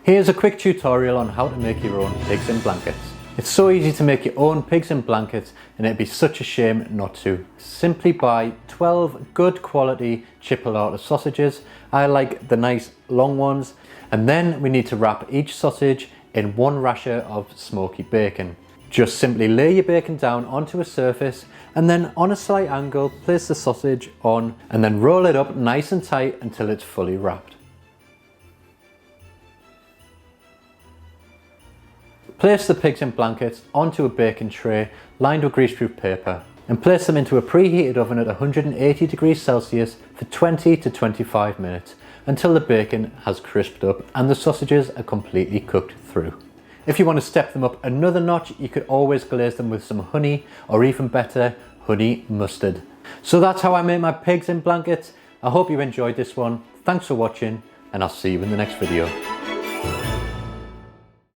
Here's a quick tutorial on how to make your own pigs in blankets. It's so easy to make your own pigs in blankets, and it'd be such a shame not to. Simply buy 12 good quality Chipolata sausages. I like the nice long ones. And then we need to wrap each sausage in one rasher of Smokey bacon. Just simply lay your bacon down onto a surface, and then on a slight angle place the sausage on, and then roll it up nice and tight until it's fully wrapped. Place the pigs in blankets onto a baking tray lined with greaseproof paper, and place them into a preheated oven at 180 degrees Celsius for 20 to 25 minutes until the bacon has crisped up and the sausages are completely cooked through. If you want to step them up another notch, you could always glaze them with some honey, or even better, honey mustard. So that's how I make my pigs in blankets. I hope you enjoyed this one. Thanks for watching, and I'll see you in the next video.